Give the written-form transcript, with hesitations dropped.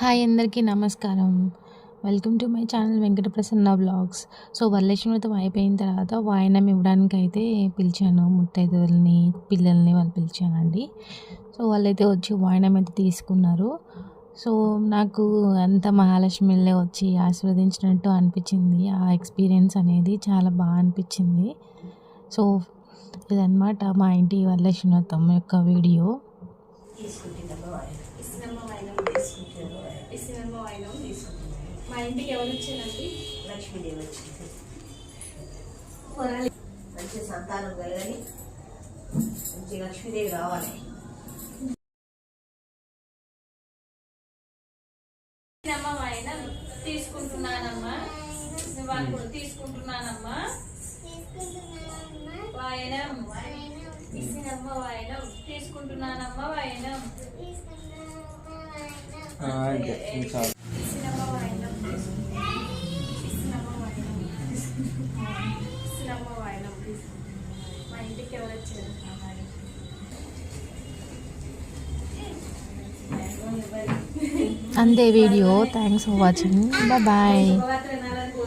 Hi అందరికీ నమస్కారం. Welcome to my channel Venkata Prasanna vlogs. So Varalakshmi వ్రతం అయిపోయిన తర్వాత వాయనం ఇవ్వడానికైతే పిలిచాను. ముత్తైదువులని, పిల్లల్ని వాళ్ళు పిలిచానండి. సో వాళ్ళైతే వచ్చి వాయనం అయితే తీసుకున్నారు. సో నాకు అంత మహాలక్ష్మిలే వచ్చి ఆశీర్వదించినట్టు అనిపించింది. ఆ ఎక్స్పీరియన్స్ అనేది చాలా బాగా అనిపించింది. సో ఇదన్నమాట మా ఇంటి వరలక్ష్మి వ్రతం యొక్క వీడియో. మా ఇంటికి ఎవరు వచ్చారండి? లక్ష్మీదేవి వచ్చింది. మంచి సంతానం కలగని మంచి లక్ష్మీదేవి రావాలి. వాయనం తీసుకుంటున్నానమ్మా, వాళ్ళు కూడా తీసుకుంటున్నానమ్మా. వాయనం ఇసినమ్మ వాయనం తీసుకుంటున్నానమ్మా. వాయనం ఇసినమ్మ వాయనం ఇసినమ్మ వాయనం. మా ఇంటికి ఎవరు వచ్చారు? అంతే video. Thanks for watching. Bye.